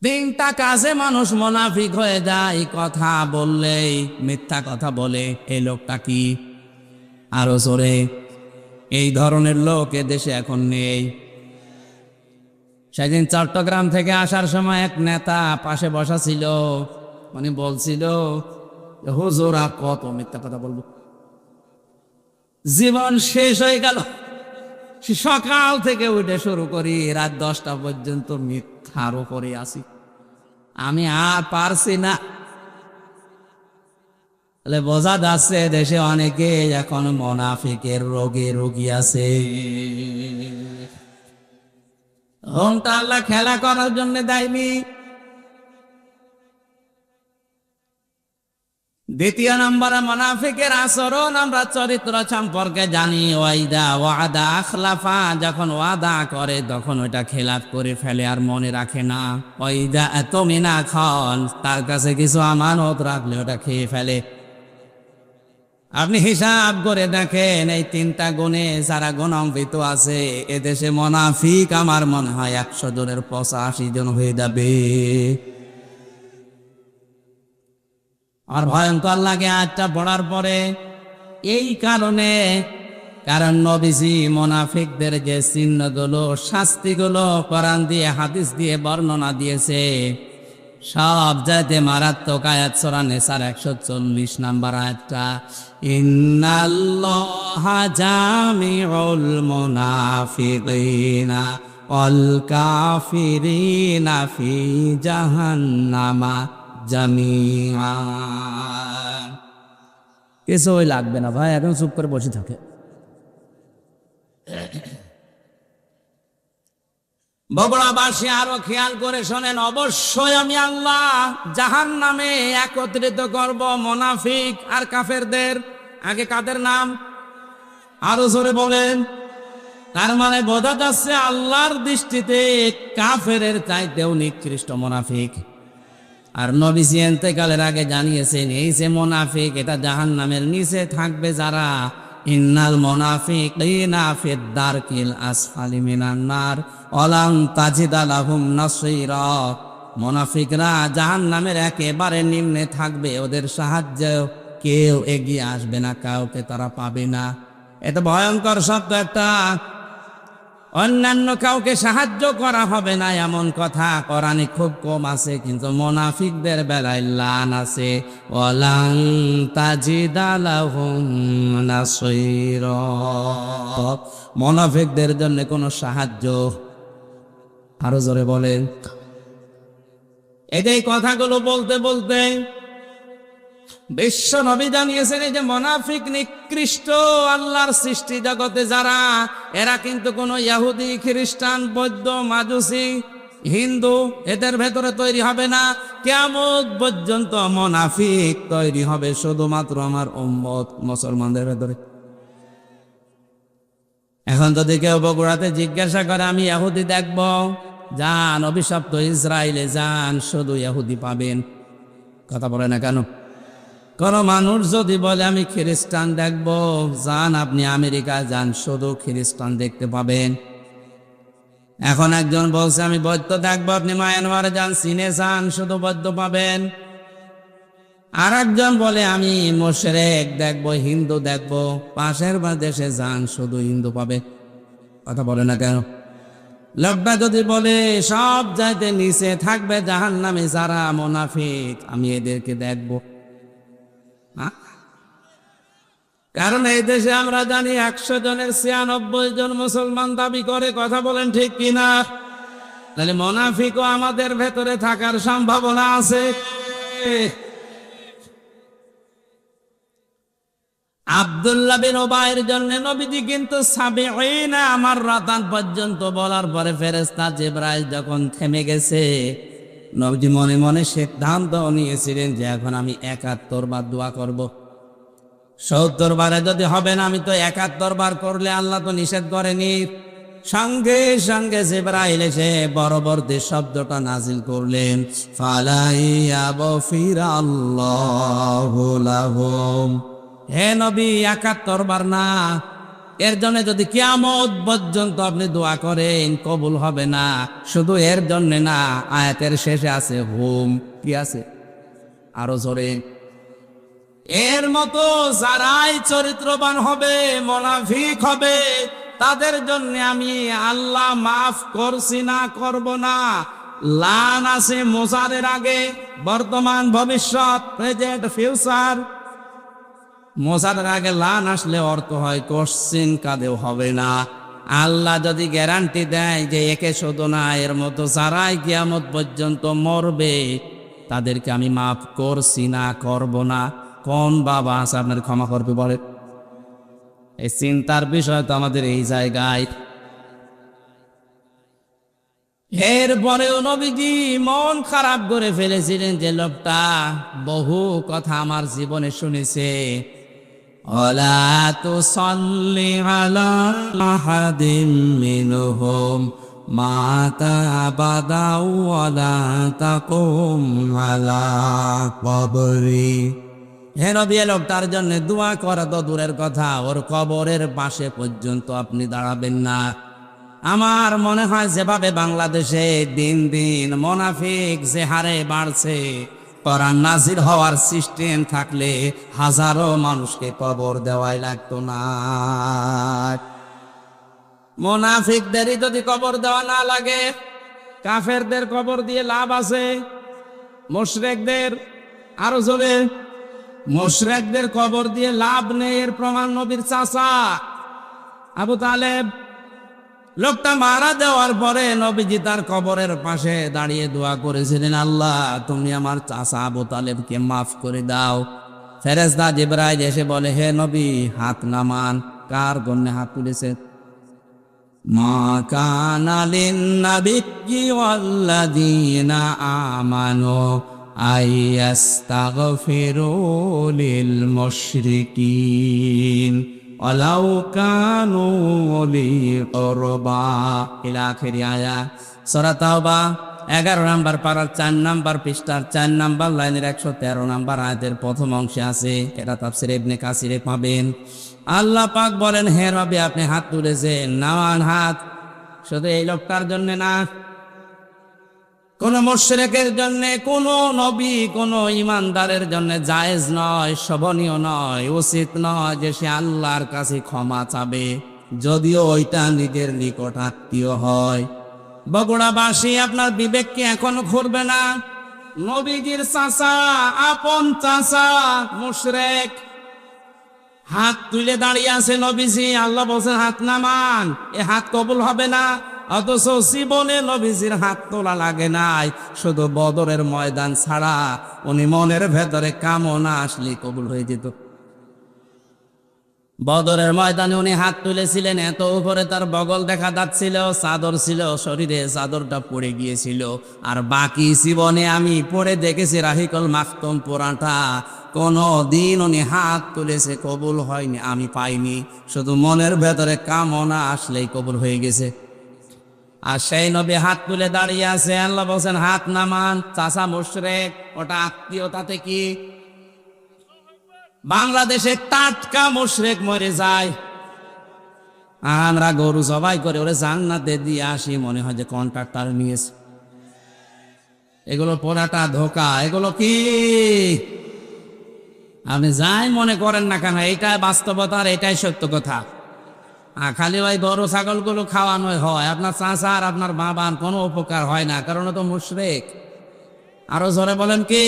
তিনটা কাজে মানুষ মুনাফিক হয়ে যায়। কথা বললেই মিথ্যা কথা বলে। এই লোকটা কি? আরো জোরে। এই ধরনের লোক এদেশে এখন নেই। সেদিন চট্টগ্রাম থেকে আসার সময় এক নেতা পাশে বসা ছিল, উনি বলছিল, হুজুর আর কত মিথ্যা কথা বলবো, জীবন শেষ হয়ে গেল। সকাল থেকে উঠে শুরু করি রাত 10টা পর্যন্ত মিথ্যার উপরে আসি, আমি আর পারছি না। তাহলে বোঝা যাচ্ছে দেশে অনেকে এখন মুনাফিকের রোগে রোগী আছে। ঘন্টা আল্লাহ খেলা করার জন্য দেয়নি। দ্বিতীয় নম্বরে মুনাফিকের আচরণ আমরা চরিত্র সম্পর্কে জানি। ওয়াইদা ওয়াদা আখলাফা, যখন ওয়াদা করে তখন ওটা খেলাফ করে ফেলে আর মনে রাখে না। ওয়াইদা আতমিনা খান, তার কাছে কিছু আমানত রাখলে ওটা খেয়ে ফেলে। আপনি হিসাব করে দেখেন এই তিনটা গুণে যারা গুণান্বিত আছে এদেশে মুনাফিক আমার মনে হয় 100 জনের 85 জন হয়ে যাবে। আর ভয়ঙ্কর লাগে আজটা পড়ার পরে এই কারণে, কারণ নবীজি মুনাফিকদের যে চিহ্নগুলো, শাস্তিগুলো কোরআন দিয়ে হাদিস দিয়ে বর্ণনা দিয়েছে, সব যাতে মারাত্মক। আয়াত সূরা নিসার 140 নম্বর আয়াতটা, ইন্নাল্লাহা জামিউল মুনাফিকিনা ওয়াল কাফিরিনা ফি জাহান্নামা জামিআ। কিছুই লাগবে না ভাই, এখন চুপ করে বসে থাকে। বগুড়াবাসী আরো খেয়াল করে শোনেন, অবশ্যই আমি আল্লাহ জাহান্নামে একত্রিত করব মুনাফিক আর কাফেরদের। আগে কাদের নাম আরো জোরে বলেন। তার মানে বোঝা যাচ্ছে আল্লাহর দৃষ্টিতে কাফেরের চাইতেও নিকৃষ্ট মুনাফিক। আর নবীজি ইন্তেকালের আগে জানিয়েছেন এই যে মুনাফিক, এটা জাহান্নামের নিচে থাকবে যারা, ইন্নাল মুনাফিকিনা ফিদ দারকিল আসফালি মিনান নার ওয়ালান তাজিদা লাহুম নাসীরা। মুনাফিকরা জাহান্নামের একেবারে নিম্নে থাকবে, ওদের সাহায্য কেউ এগিয়ে আসবে না, কাউকে তারা পাবে না। এটা ভয়ঙ্কর শব্দ একটা। অন্যান্য কাউকে সাহায্য করা হবে না এমন কথা কোরআনে খুব কম আছে, কিন্তু মুনাফিকদের বেলায় লান আছে, ওয়ালান তাজিদা লাহুম নাসীরা। মুনাফিকদের জন্য কোনো সাহায্য, আরো জোরে বলেন। এই কথাগুলো বলতে বলতে বিশ্ব নবী জানিয়েছেন এই যে মুনাফিক নিকৃষ্ট আল্লাহর সৃষ্টি জগতে যারা, এরা কিন্তু কোনো ইহুদি, খ্রিস্টান, বৌদ্ধ, মাজুসি, হিন্দু এদের ভেতরে তৈরি হবে না। কিয়ামত পর্যন্ত মুনাফিক তৈরি হবে শুধুমাত্র আমার উম্মত মুসলমানদের ভেতরে। এখন যদি কেউ বগুড়াতে জিজ্ঞাসা করে আমি ইহুদি দেখব, যান অভিশপ্ত ইসরায়েলে যান, শুধু ইহুদি পাবেন। কথা বলে না কেন? কোন মানুষ যদি বলে আমি খ্রিস্টান দেখব, যান আপনি আমেরিকা যান, শুধু খ্রিস্টান দেখতে পাবেন। এখন একজন বলছে আমি বৌদ্ধ দেখবো, আপনি মায়ানমারে যান, চীনে যান, শুধু বৌদ্ধ পাবেন। আর একজন বলে আমি মুশরিক দেখবো, হিন্দু দেখবো, পাশের দেশে যান, শুধু হিন্দু পাবে। কথা বলে না কেন? লোকটা যদি বলে সব যাইতে নিচে থাকবে জাহান্নামে যারা মুনাফিক, আমি এদেরকে দেখবো। কারণ এই দেশে আমরা জানি 100 জনের 96 জন মুসলমান দাবি করে। কথা বলেন ঠিক কিনা? তাহলে মুনাফিকও আমাদের ভেতরে থাকার সম্ভাবনা আছে। আব্দুল্লাহ বিন উবাইয়ের জন্য নবীজি কিন্তু 70 মাররাতান পর্যন্ত বলার পরে ফেরেশতা জিবরাইল যখন থেমে গেছে, নবীজি মনে মনে সিদ্ধান্ত নিয়েছিলেন যে এখন আমি 71 বার দোয়া করব। 70 বারে যদি হবে না, আমি তো 71 বার করলে আল্লাহ তো নিষেধ করেনি। সঙ্গে সঙ্গে জিবরাইল এসে পরবর্তী শব্দটা নাজিল করলেন, ফালাইয়াগফিরাল্লাহু লাহুম। হে নবী, 71 বার না, এর জন্য যদি কিয়ামত পর্যন্ত আপনি দোয়া করেন কবুল হবে না। শুধু এর জন্য না, আয়াতের শেষে আছে হুম, কি আছে আরো জোরে, এর মতো যারাই চরিত্রবান হবে, মুনাফিক হবে, তাদের জন্য আমি আল্লাহ মাফ করছি না, করব না। লান আছে মোজারের আগে, বর্তমান ভবিষ্যৎ, প্রেজেন্ট ফিউচার। মোজারের আগে লান আসলে অর্থ হয় কোশ্চিন কাদেও হবে না। আল্লাহ যদি গ্যারান্টি দেয় যে একে শুধু না, এর মতো যারাই কিয়ামত পর্যন্ত মরবে তাদেরকে আমি মাফ করছি না, করব না, কোন বাবা আছে আপনার ক্ষমা করবে বলে? এই চিন্তার বিষয় তো আমাদের এই জায়গায়। এরপরেও নবীজি মন খারাপ করে ফেলেছিলেন যে লোকটা বহু কথা আমার জীবনে শুনেছে। ওয়ালা তুসাল্লি আলা আহাদিম মিনহুম মাতা আবাদা ওয়ালা তাকুম আলা কবরি। হে নবী, এ লোকটার জন্য দোয়া করা তো দূরের কথা, ওর কবরের পাশে পর্যন্ত আপনি দাঁড়াবেন না। আমার মনে হয় যেভাবে বাংলাদেশে দিন দিন মুনাফিক যে হারে বাড়ছে, কোরআন নাজিল হওয়ার সিস্টেম থাকলে হাজারো মানুষকে কবর দেওয়াই লাগতো না। মুনাফিকদেরই যদি কবর দেওয়া না লাগে, কাফেরদের কবর দিয়ে লাভ আছে? মুশরিকদের, আরো জোরে, মুশরিকদের কবর দিয়ে লাভ নেই। এর প্রমাণ নবীর চাচা আবু তালেব। লোকটা মারা দেওয়ার পরে নবীজি তার কবরের পাশে দাঁড়িয়ে দোয়া করেছিলেন, আল্লাহ তুমি আমার চাচা আবু তালেবকে মাফ করে দাও। ফেরেশতা জিবরাইল এসে বলে, হে নবী হাত নামান। কার জন্য হাত তুলেছে? মা কানা লিন-নাবিয়্যি ওয়াল্লাযীনা আমানু আইয়াস্তাগফিরু লিল মুশরিকিন ওয়ালাউ কানু উলি কুরবা ইলা আখিরি আয়াত। সূরা তাওবা 11 নম্বর পারার 4 নম্বর পৃষ্ঠার 4 নম্বর লাইনের 113 নম্বর আয়াতের প্রথম অংশে আছে। এটা তাফসীর ইবনে কাসিরে পাবেন। আল্লাহ পাক বলেন, হে রবি আপনি হাত তুলেছেন, নামান হাত। শুধু এই লোকটার জন্য না, কোন মুশরিকের জন্য, কোন নবী, কোন ইমানদারের জন্য জায়েজ নয়, শোভনীয় নয়, উচিত নয় যে সে আল্লাহর কাছে ক্ষমা চাবে, যদিও ওইটা নিজের নিকট আত্মীয় হয়। বগুড়াবাসী আপনার বিবেককে এখনো ঘুরবে না? নবীজির চাচা, আপন চাচা মুশরিক, হাত তুলে দাঁড়িয়ে আছে নবীজি। আল্লাহ বলছেন হাত নামান, এ হাত কবুল হবে না। অথচ জীবনে নবীজির হাত তোলা লাগে নাই, শুধু বদরের ময়দান ছাড়া উনি মনের ভেতরে কামনা আসলে কবুল হয়ে যেত। বদরের ময়দানে উনি হাত তুলেছিলেন, এত উপরে তার বগল দেখা যাচ্ছিল, চাদর ছিল শরীরে, চাদরটা পড়ে গিয়েছিল। আর বাকি জীবনে আমি পড়ে দেখেছি রাহিকুল মাকতুম পুরাটা, কোনো দিন উনি হাত তুলেছে কবুল হয়নি, আমি পাইনি। শুধু মনের ভেতরে কামনা আসলেই কবুল হয়ে গেছে। আর সেই নবী হাত তুলে দাঁড়িয়ে আছে। আল্লাহ বলছেন হাত নামান। চাচা মুশরিক, ওটা আত্মীয়তাতে কি? বাংলাদেশে টাটকা মুশরিক মরে যায়, আমরা গরু জবাই করে ওরে জান্নাতে দিয়ে আসি, মনে হয় যে কন্ট্রাক্টর নিয়েছে। এগুলো পোড়াটা ধোকা। এগুলো কি আপনি যাই মনে করেন না কেন, এইটাই বাস্তবতা, আর এটাই সত্য কথা। খালি ওই গরু ছাগলগুলো খাওয়ানো হয়, আপনার চাচা আর আপনার বাবার কোনো উপকার হয় না, কারণ তো মুশরিক। আরো জোরে বলেন কি?